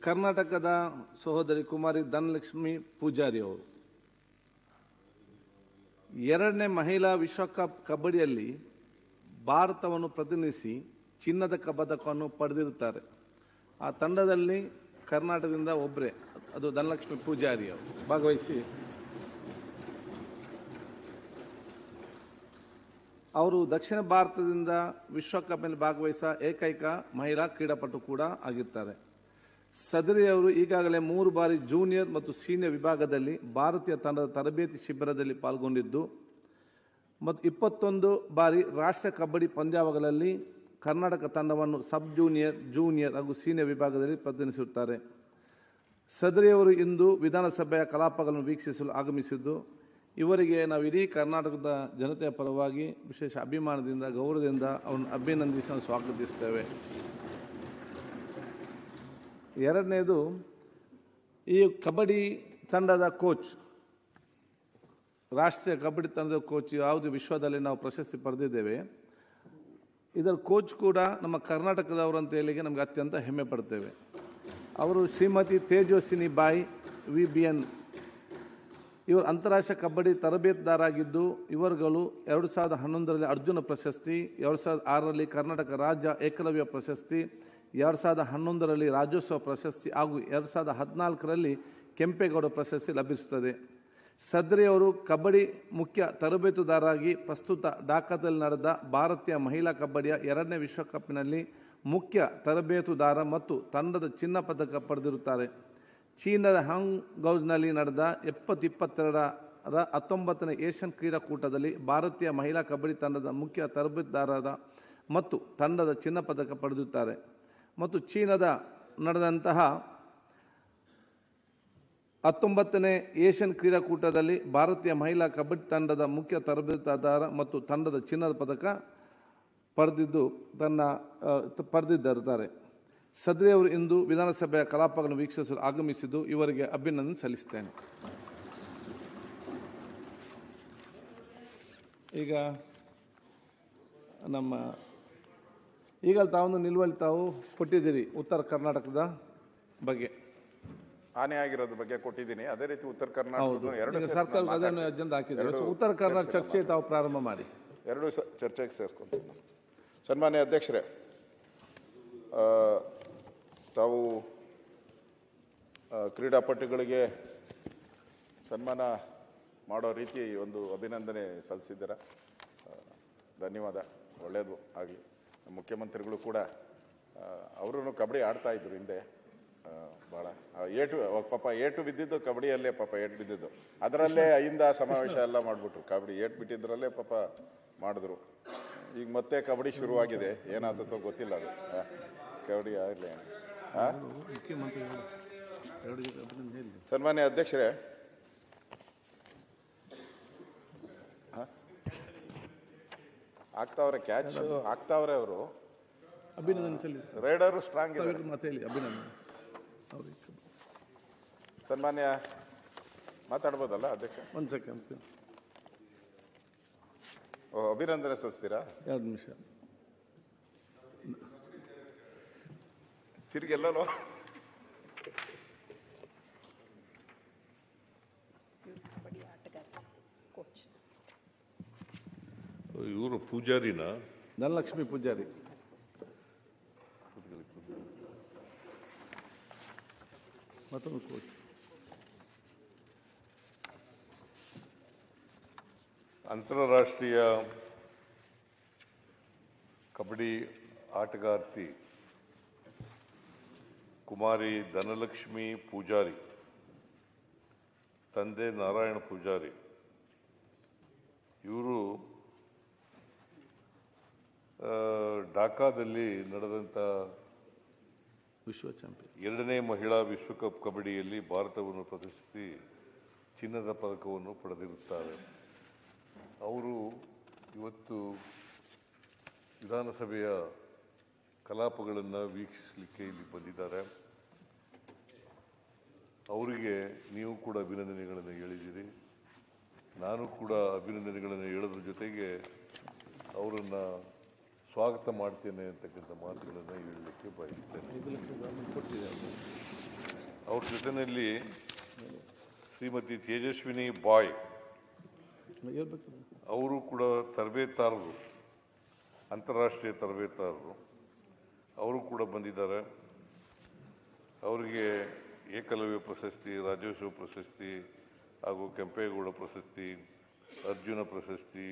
ಕರ್ನಾಟಕದ ಸಹೋದರಿ ಕುಮಾರಿ ಧನಲಕ್ಷ್ಮಿ ಪೂಜಾರಿ ಅವರು ಎರಡನೇ ಮಹಿಳಾ ವಿಶ್ವಕಪ್ ಕಬಡ್ಡಿಯಲ್ಲಿ ಭಾರತವನ್ನು ಪ್ರತಿನಿಧಿಸಿ ಚಿನ್ನದ ಪದಕವನ್ನು ಪಡೆದಿರುತ್ತಾರೆ. ಆ ತಂಡದಲ್ಲಿ ಕರ್ನಾಟಕದಿಂದ ಒಬ್ಬರೇ, ಅದು ಧನಲಕ್ಷ್ಮಿ ಪೂಜಾರಿ ಅವರು ಭಾಗವಹಿಸಿ ಅವರು ದಕ್ಷಿಣ ಭಾರತದಿಂದ ವಿಶ್ವಕಪ್ನಲ್ಲಿ ಭಾಗವಹಿಸ ಏಕೈಕ ಮಹಿಳಾ ಕ್ರೀಡಾಪಟು ಕೂಡ ಆಗಿರ್ತಾರೆ. ಸದರಿ ಅವರು ಈಗಾಗಲೇ 3 ಬಾರಿ ಜೂನಿಯರ್ ಮತ್ತು ಸೀನಿಯರ್ ವಿಭಾಗದಲ್ಲಿ ಭಾರತೀಯ ತಂಡದ ತರಬೇತಿ ಶಿಬಿರದಲ್ಲಿ ಪಾಲ್ಗೊಂಡಿದ್ದು ಮತ್ತು 21 ಬಾರಿ ರಾಷ್ಟ್ರ ಕಬಡ್ಡಿ ಪಂದ್ಯಾವಳಿಗಳಲ್ಲಿ ಕರ್ನಾಟಕ ತಂಡವನ್ನು ಸಬ್ ಜೂನಿಯರ್, ಜೂನಿಯರ್ ಹಾಗೂ ಸೀನಿಯರ್ ವಿಭಾಗದಲ್ಲಿ ಪ್ರತಿನಿಧಿಸುತ್ತಾರೆ. ಸದರಿ ಅವರು ಇಂದು ವಿಧಾನಸಭೆಯ ಕಲಾಪಗಳನ್ನು ವೀಕ್ಷಿಸಲು ಆಗಮಿಸಿದ್ದು, ಇವರಿಗೆ ನಾವು ಇಡೀ ಕರ್ನಾಟಕದ ಜನತೆಯ ಪರವಾಗಿ ವಿಶೇಷ ಅಭಿಮಾನದಿಂದ, ಗೌರವದಿಂದ ಅವರನ್ನು ಅಭಿನಂದಿಸಲು ಸ್ವಾಗತಿಸ್ತೇವೆ. ಎರಡನೇದು, ಈ ಕಬಡ್ಡಿ ತಂಡದ ಕೋಚ್, ರಾಷ್ಟ್ರೀಯ ಕಬಡ್ಡಿ ತಂಡದ ಕೋಚ್ ಯಾವುದು ವಿಶ್ವದಲ್ಲಿ ನಾವು ಪ್ರಶಸ್ತಿ ಪಡೆದಿದ್ದೇವೆ, ಇದರ ಕೋಚ್ ಕೂಡ ನಮ್ಮ ಕರ್ನಾಟಕದವರು ಅಂತ ಹೇಳಿಗೆ ನಮಗೆ ಅತ್ಯಂತ ಹೆಮ್ಮೆ ಪಡ್ತೇವೆ. ಅವರು ಶ್ರೀಮತಿ ತೇಜಸ್ವಿನಿ ಬಾಯಿ VBN. ಇವರು ಅಂತಾರಾಷ್ಟ್ರೀಯ ಕಬಡ್ಡಿ ತರಬೇತುದಾರಾಗಿದ್ದು, ಇವರುಗಳು 2011ರಲ್ಲಿ ಅರ್ಜುನ ಪ್ರಶಸ್ತಿ, 2006ರಲ್ಲಿ ಕರ್ನಾಟಕ ರಾಜ್ಯ ಏಕಲವ್ಯ ಪ್ರಶಸ್ತಿ, 2011ರಲ್ಲಿ ರಾಜ್ಯೋತ್ಸವ ಪ್ರಶಸ್ತಿ ಹಾಗೂ 2014ರಲ್ಲಿ ಕೆಂಪೇಗೌಡ ಪ್ರಶಸ್ತಿ ಲಭಿಸುತ್ತದೆ. ಸದ್ರಿ ಅವರು ಕಬಡ್ಡಿ ಮುಖ್ಯ ತರಬೇತುದಾರರಾಗಿ ಪ್ರಸ್ತುತ ಢಾಕಾದಲ್ಲಿ ನಡೆದ ಭಾರತೀಯ ಮಹಿಳಾ ಕಬಡ್ಡಿಯ 2ನೇ ವಿಶ್ವಕಪ್ನಲ್ಲಿ ಮುಖ್ಯ ತರಬೇತುದಾರ ಮತ್ತು ತಂಡದ ಚಿನ್ನ ಪದಕ ಪಡೆದಿರುತ್ತಾರೆ. ಚೀನಾದ ಹಾಂಗ್ಝೌನಲ್ಲಿ ನಡೆದ 2022ರ 19ನೇ ಏಷ್ಯನ್ ಕ್ರೀಡಾಕೂಟದಲ್ಲಿ ಭಾರತೀಯ ಮಹಿಳಾ ಕಬಡ್ಡಿ ತಂಡದ ಮುಖ್ಯ ತರಬೇತುದಾರರ ಮತ್ತು ತಂಡದ ಚಿನ್ನ ಪದಕ ಪಡೆದಿರುತ್ತಾರೆ. ಮತ್ತು ಚೀನಾದ ನಡೆದಂತಹ 19ನೇ ಏಷ್ಯನ್ ಕ್ರೀಡಾಕೂಟದಲ್ಲಿ ಭಾರತೀಯ ಮಹಿಳಾ ಕಬಡ್ಡಿ ತಂಡದ ಮುಖ್ಯ ತರಬೇತುದಾರ ಮತ್ತು ತಂಡದ ಚಿನ್ನದ ಪದಕ ಪಡೆದಿದ್ದಾರೆ. ಸದ್ರಿ ಅವರು ಇಂದು ವಿಧಾನಸಭೆಯ ಕಲಾಪಗಳನ್ನು ವೀಕ್ಷಿಸಲು ಆಗಮಿಸಿದ್ದು, ಇವರಿಗೆ ಅಭಿನಂದನೆ ಸಲ್ಲಿಸುತ್ತೇನೆ. ಈಗ ತಾವು ನಿಲುವಳಿ ತಾವು ಕೊಟ್ಟಿದ್ದೀರಿ ಉತ್ತರ ಕರ್ನಾಟಕದ ಬಗ್ಗೆ, ಹಾನಿ ಆಗಿರೋದ್ರ ಬಗ್ಗೆ ಕೊಟ್ಟಿದ್ದೀನಿ. ಅದೇ ರೀತಿ ಉತ್ತರ ಕರ್ನಾಟಕ ಸರ್ಕಾರ ಅದನ್ನು ಅಜೆಂಡಾ ಹಾಕಿದ್ದಾರೆ. ಉತ್ತರ ಕರ್ನಾಟಕ ಚರ್ಚೆ ತಾವು ಪ್ರಾರಂಭ ಮಾಡಿ. ಎರಡು ಚರ್ಚೆಗೆ ಸೇರಿಸ್ಕೊಂತೀನಿ. ಸನ್ಮಾನ್ಯ ಅಧ್ಯಕ್ಷರೇ, ತಾವು ಕ್ರೀಡಾಪಟುಗಳಿಗೆ ಸನ್ಮಾನ ಮಾಡೋ ರೀತಿ ಒಂದು ಅಭಿನಂದನೆ ಸಲ್ಲಿಸಿದ್ದೀರ. ಧನ್ಯವಾದ, ಒಳ್ಳೆಯದು ಆಗಲಿ. ಮುಖ್ಯಮಂತ್ರಿಗಳು ಕೂಡ ಅವರು ಕಬಡ್ಡಿ ಆಡ್ತಾ ಇದ್ರು ಹಿಂದೆ ಭಾಳ. ಪಾಪ ಏಟು ಬಿದ್ದಿದ್ದು ಕಬಡ್ಡಿಯಲ್ಲೇ, ಪಾಪ ಏಟು ಬಿದ್ದಿದ್ದು ಅದರಲ್ಲೇ ಅಹಿಂದ ಸಮಾವೇಶ ಎಲ್ಲ ಮಾಡಿಬಿಟ್ರು. ಕಬಡ್ಡಿ ಏಟು ಬಿಟ್ಟಿದ್ರಲ್ಲೇ ಪಾಪ ಮಾಡಿದ್ರು. ಈಗ ಮತ್ತೆ ಕಬಡ್ಡಿ ಶುರುವಾಗಿದೆ, ಏನಾದತ್ತೋ ಗೊತ್ತಿಲ್ಲ. ಅದು ಕಬಡ್ಡಿ ಆಗಲಿ. ಸನ್ಮಾನ್ಯ ಅಧ್ಯಕ್ಷರೇ, ಆಗ್ತಾವ್ರೆ ಕ್ಯಾಚ್ ಆಗ್ತಾವ್ರೆ ಅವರು. ಅಭಿನಂದನೆ ಸಲ್ಲಿಸಿ. ರೈಡರು ಸ್ಟ್ರಾಂಗ್ ಮತ್ತೆ ಹೇಳಿ ಅಭಿನಂದನೆ. ಸನ್ಮಾನ್ಯ ಮಾತಾಡ್ಬೋದಲ್ಲ ಅಧ್ಯಕ್ಷ? ಒಂದು ಸೆಕೆಂಡ್. ಅಭಿನಂದನೆ ಸಲ್ಲಿಸ್ತೀರಾ? 2 ನಿಮಿಷ. ತಿರುಗೆಲ್ಲೋ ಇವರು ಪೂಜಾರಿನ ಧನಲಕ್ಷ್ಮಿ ಪೂಜಾರಿ. ಮತ್ತೊಂದು ಕೋಚ್. ಅಂತಾರಾಷ್ಟ್ರೀಯ ಕಬಡ್ಡಿ ಆಟಗಾರ್ತಿ ಕುಮಾರಿ ಧನಲಕ್ಷ್ಮಿ ಪೂಜಾರಿ, ತಂದೆ ನಾರಾಯಣ ಪೂಜಾರಿ. ಇವರು ಢಾಕಾದಲ್ಲಿ ನಡೆದಂಥ ವಿಶ್ವ ಚಾಂಪಿಯನ್ 2ನೇ ಮಹಿಳಾ ವಿಶ್ವಕಪ್ ಕಬಡ್ಡಿಯಲ್ಲಿ ಭಾರತವನ್ನು ಪ್ರತಿನಿಧಿಸಿ ಚಿನ್ನದ ಪದಕವನ್ನು ಪಡೆದಿರುತ್ತಾರೆ. ಅವರು ಇವತ್ತು ವಿಧಾನಸಭೆಯ ಕಲಾಪಗಳನ್ನು ವೀಕ್ಷಿಸಲಿಕ್ಕೆ ಇಲ್ಲಿ ಬಂದಿದ್ದಾರೆ. ಅವರಿಗೆ ನೀವು ಕೂಡ ಅಭಿನಂದನೆಗಳನ್ನು ಹೇಳಿದ್ದೀರಿ. ನಾನು ಕೂಡ ಅಭಿನಂದನೆಗಳನ್ನು ಹೇಳೋದ್ರ ಜೊತೆಗೆ ಅವರನ್ನು ಸ್ವಾಗತ ಮಾಡ್ತೇನೆ ಅಂತಕ್ಕಂಥ ಮಾತುಗಳನ್ನು ಹೇಳಲಿಕ್ಕೆ ಬಯಸ್ತೇನೆ. ಅವ್ರ ಜೊತೆಯಲ್ಲಿ ಶ್ರೀಮತಿ ತೇಜಸ್ವಿನಿ ಬಾಯ್ ಅವರು ಕೂಡ ತರಬೇತಾರರು, ಅಂತಾರಾಷ್ಟ್ರೀಯ ತರಬೇತಾರರು, ಅವರು ಕೂಡ ಬಂದಿದ್ದಾರೆ. ಅವರಿಗೆ ಏಕಲವ್ಯ ಪ್ರಶಸ್ತಿ, ರಾಜ್ಯೋತ್ಸವ ಪ್ರಶಸ್ತಿ ಹಾಗೂ ಕೆಂಪೇಗೌಡ ಪ್ರಶಸ್ತಿ, ಅರ್ಜುನ ಪ್ರಶಸ್ತಿ,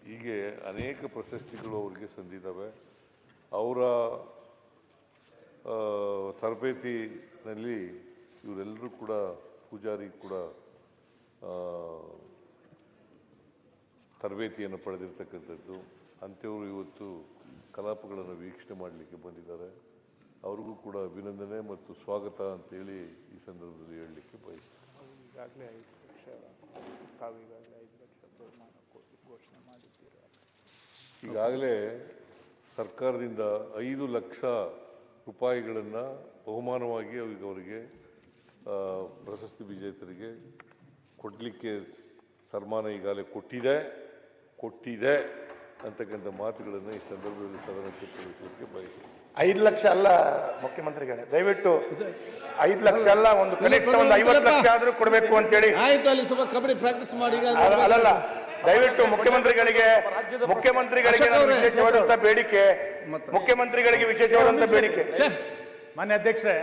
ಹೀಗೆ ಅನೇಕ ಪ್ರಶಸ್ತಿಗಳು ಅವರಿಗೆ ಸಂದಿದ್ದಾವೆ. ಅವರ ತರಬೇತಿನಲ್ಲಿ ಇವರೆಲ್ಲರೂ ಕೂಡ ಪೂಜಾರಿ ಕೂಡ ತರಬೇತಿಯನ್ನು ಪಡೆದಿರ್ತಕ್ಕಂಥದ್ದು. ಅಂಥವರು ಇವತ್ತು ಕಲಾಪಗಳನ್ನು ವೀಕ್ಷಣೆ ಮಾಡಲಿಕ್ಕೆ ಬಂದಿದ್ದಾರೆ. ಅವ್ರಿಗೂ ಕೂಡ ಅಭಿನಂದನೆ ಮತ್ತು ಸ್ವಾಗತ ಅಂತೇಳಿ ಈ ಸಂದರ್ಭದಲ್ಲಿ ಹೇಳಲಿಕ್ಕೆ ಬಯಸ್ತೀನಿ. ಈಗಾಗಲೇ 5 ಲಕ್ಷ ತಾವೀಗಾಗಲೇ 5 ಲಕ್ಷ ಬಹುಮಾನ ಘೋಷಣೆ ಮಾಡಿದ್ದೀರಾ? ಈಗಾಗಲೇ ಸರ್ಕಾರದಿಂದ 5 ಲಕ್ಷ ರೂಪಾಯಿಗಳನ್ನು ಬಹುಮಾನವಾಗಿ ಅವರಿಗೆ ಪ್ರಶಸ್ತಿ ವಿಜೇತರಿಗೆ ಕೊಡಲಿಕ್ಕೆ ಸನ್ಮಾನ ಈಗಾಗಲೇ ಕೊಟ್ಟಿದೆ ಅಂತಕ್ಕಂಥ ಮಾತುಗಳನ್ನು ಈ ಸಂದರ್ಭದಲ್ಲಿ ಸದನಕ್ಕೆ ತಿಳಿಸಲಿಕ್ಕೆ ಬಯಸ್ತೀನಿ. 5 ಲಕ್ಷ ಅಲ್ಲ ಮುಖ್ಯಮಂತ್ರಿಗಳೇ, ದಯವಿಟ್ಟು 5 ಲಕ್ಷ ಅಲ್ಲ, ಒಂದು ಕನಿಷ್ಠ ಒಂದು 50 ಲಕ್ಷ ಆದ್ರೂ ಕೊಡಬೇಕು ಅಂತೇಳಿ. ಆಯ್ತು, ಅಲ್ಲಿ ಸ್ವಲ್ಪ ಕಬಡ್ಡಿ ಪ್ರಾಕ್ಟೀಸ್ ಮಾಡಿ. ಅಲ್ಲಲ್ಲ, ದಯವಿಟ್ಟು ಮುಖ್ಯಮಂತ್ರಿಗಳಿಗೆ ನಾನು ವಿಶೇಷವಾದಂತ ಬೇಡಿಕೆ, ಮುಖ್ಯಮಂತ್ರಿಗಳಿಗೆ ವಿಶೇಷವಾದಂತ ಬೇಡಿಕೆ. ಮಾನ್ಯ ಅಧ್ಯಕ್ಷರೇ,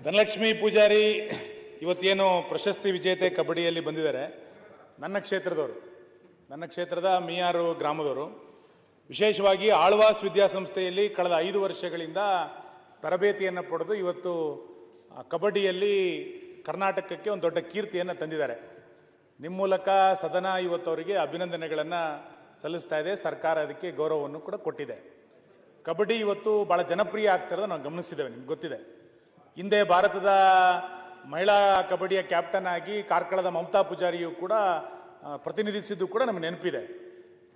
ಧನಲಕ್ಷ್ಮಿ ಪೂಜಾರಿ ಇವತ್ತೇನು ಪ್ರಶಸ್ತಿ ವಿಜೇತೆ ಕಬಡ್ಡಿಯಲ್ಲಿ ಬಂದಿದ್ದಾರೆ, ನನ್ನ ಕ್ಷೇತ್ರದ ಮಿಯಾರು ಗ್ರಾಮದವರು. ವಿಶೇಷವಾಗಿ ಆಳ್ವಾಸ್ ವಿದ್ಯಾಸಂಸ್ಥೆಯಲ್ಲಿ ಕಳೆದ 5 ವರ್ಷಗಳಿಂದ ತರಬೇತಿಯನ್ನು ಪಡೆದು ಇವತ್ತು ಕಬಡ್ಡಿಯಲ್ಲಿ ಕರ್ನಾಟಕಕ್ಕೆ ಒಂದು ದೊಡ್ಡ ಕೀರ್ತಿಯನ್ನು ತಂದಿದ್ದಾರೆ. ನಿಮ್ಮ ಮೂಲಕ ಸದನ ಇವತ್ತು ಅವರಿಗೆ ಅಭಿನಂದನೆಗಳನ್ನು ಸಲ್ಲಿಸ್ತಾ ಇದೆ. ಸರ್ಕಾರ ಅದಕ್ಕೆ ಗೌರವವನ್ನು ಕೂಡ ಕೊಟ್ಟಿದೆ. ಕಬಡ್ಡಿ ಇವತ್ತು ಭಾಳ ಜನಪ್ರಿಯ ಆಗ್ತಿರೋದು ನಾವು ಗಮನಿಸಿದ್ದೇವೆ, ನಿಮ್ಗೆ ಗೊತ್ತಿದೆ. ಹಿಂದೆ ಭಾರತದ ಮಹಿಳಾ ಕಬಡ್ಡಿಯ ಕ್ಯಾಪ್ಟನ್ ಆಗಿ ಕಾರ್ಕಳದ ಮಮತಾ ಪೂಜಾರಿಯು ಕೂಡ ಪ್ರತಿನಿಧಿಸಿದ್ದು ಕೂಡ ನಮಗೆ ನೆನಪಿದೆ.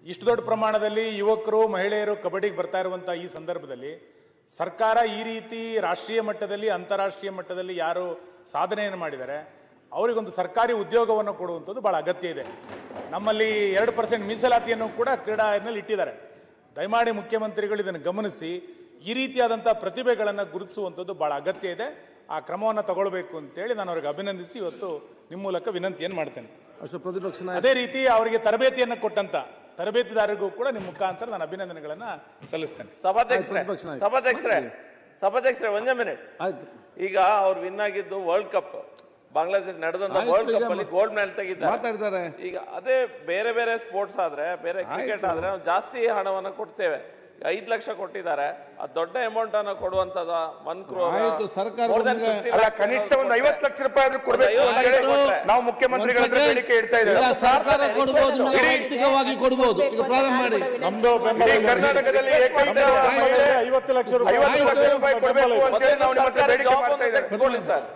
ಇಷ್ಟು ದೊಡ್ಡ ಪ್ರಮಾಣದಲ್ಲಿ ಯುವಕರು ಮಹಿಳೆಯರು ಕಬಡ್ಡಿಗೆ ಬರ್ತಾ ಇರುವಂಥ ಈ ಸಂದರ್ಭದಲ್ಲಿ ಸರ್ಕಾರ ಈ ರೀತಿ ರಾಷ್ಟ್ರೀಯ ಮಟ್ಟದಲ್ಲಿ ಅಂತಾರಾಷ್ಟ್ರೀಯ ಮಟ್ಟದಲ್ಲಿ ಯಾರು ಸಾಧನೆಯನ್ನು ಮಾಡಿದ್ದಾರೆ ಅವರಿಗೊಂದು ಸರ್ಕಾರಿ ಉದ್ಯೋಗವನ್ನು ಕೊಡುವಂಥದ್ದು ಭಾಳ ಅಗತ್ಯ ಇದೆ. ನಮ್ಮಲ್ಲಿ 2% ಮೀಸಲಾತಿಯನ್ನು ಕೂಡ ಕ್ರೀಡೆಯಲ್ಲಿ ಇಟ್ಟಿದ್ದಾರೆ. ದಯಮಾಡಿ ಮುಖ್ಯಮಂತ್ರಿಗಳು ಇದನ್ನು ಗಮನಿಸಿ ಈ ರೀತಿಯಾದಂಥ ಪ್ರತಿಭೆಗಳನ್ನು ಗುರುತಿಸುವಂಥದ್ದು ಭಾಳ ಅಗತ್ಯ ಇದೆ. ಆ ಕ್ರಮವನ್ನು ತಗೊಳ್ಬೇಕು ಅಂತೇಳಿ ನಾನು ಅವ್ರಿಗೆ ಅಭಿನಂದಿಸಿ ಇವತ್ತು ನಿಮ್ಮ ಮೂಲಕ ವಿನಂತಿಯನ್ನು ಮಾಡ್ತೇನೆ. ಅದೇ ರೀತಿ ಅವರಿಗೆ ತರಬೇತಿಯನ್ನು ಕೊಟ್ಟಂತ ತರಬೇತಿದಾರರಿಗೂ ಕೂಡ ನಿಮ್ಮ ಮುಖಾಂತರ ನಾನು ಅಭಿನಂದನೆಗಳನ್ನು ಸಲ್ಲಿಸ್ತೇನೆ. ಸಭಾಧ್ಯಕ್ಷರೇ ಒಂದೇ ಮಿನಿಟ್. ಈಗ ಅವ್ರು ವಿನ್ ಆಗಿದ್ದು ವರ್ಲ್ಡ್ ಕಪ್, ಬಾಂಗ್ಲಾದೇಶ ನಡೆದಂತ ವರ್ಲ್ಡ್ ಕಪ್ ಅಲ್ಲಿ ಗೋಲ್ಡ್ ಮೆಡಲ್ ತೆಗಿದ್ದಾರೆ. ಈಗ ಅದೇ ಬೇರೆ ಬೇರೆ ಸ್ಪೋರ್ಟ್ಸ್ ಆದ್ರೆ, ಬೇರೆ ಕ್ರಿಕೆಟ್ ಆದ್ರೆ ನಾವು ಜಾಸ್ತಿ ಹಣವನ್ನು ಕೊಡ್ತೇವೆ. 5 ಲಕ್ಷ ಕೊಟ್ಟಿದ್ದಾರೆ, ಅದು ದೊಡ್ಡ ಅಮೌಂಟ್ ಅನ್ನು ಕೊಡುವಂತದ 1 crore. ಕನಿಷ್ಠ ಒಂದು 50 ಲಕ್ಷ ರೂಪಾಯಿ ಆದ್ರೂ ಕೊಡಬೇಕು ನಾವು ಮುಖ್ಯಮಂತ್ರಿಗಳ ಹತ್ರ ಬೇಡಿಕೆ ಇಡ್ತಾ ಇದ್ದೇವೆ. ಸರ್ಕಾರ ಕೊಡಬಹುದು, ವೈಯಕ್ತಿಕವಾಗಿ ಕೊಡಬಹುದು. ಈಗ ಪ್ರಾರಂಭ ಮಾಡಿ. ನಮ್ದು ಕರ್ನಾಟಕದಲ್ಲಿ 50 ಲಕ್ಷ ರೂಪಾಯಿ ಕೊಡಬೇಕು ಅಂತ ನಾವು ನಿಮ್ಮ ಹತ್ರ ಬೇಡಿಕೆ ಮಾಡ್ತಾ ಇದ್ದೇವೆ. ಸರ್